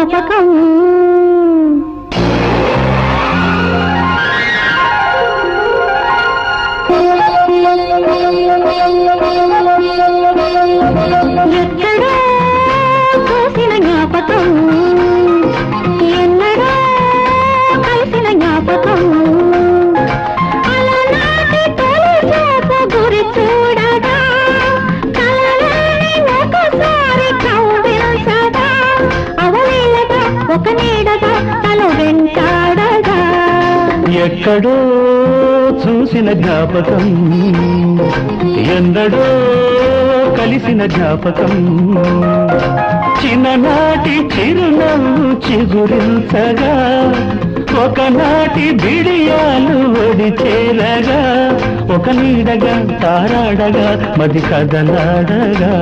జ్ఞాపకం ఎక్కడో చూసిన జ్ఞాపకం ఎన్నడో కలిసిన జ్ఞాపకం అలనాటి తొలి చూపు గురి చూడగా కలలోని ఒకసారి కవ్వించగా అవలీలగా ఒక నీడగా తల వెంటాడగా ఎక్కడో చూసిన జ్ఞాపకం ఎన్నడో కలిసిన జ్ఞాపకం చిన్ననాటి చిరునవ్వు చిగురించగా ఒకనాటి బిడియాలు ఒడి చేరగా ఒక నీడగా తారాడగా మది కదలాడగా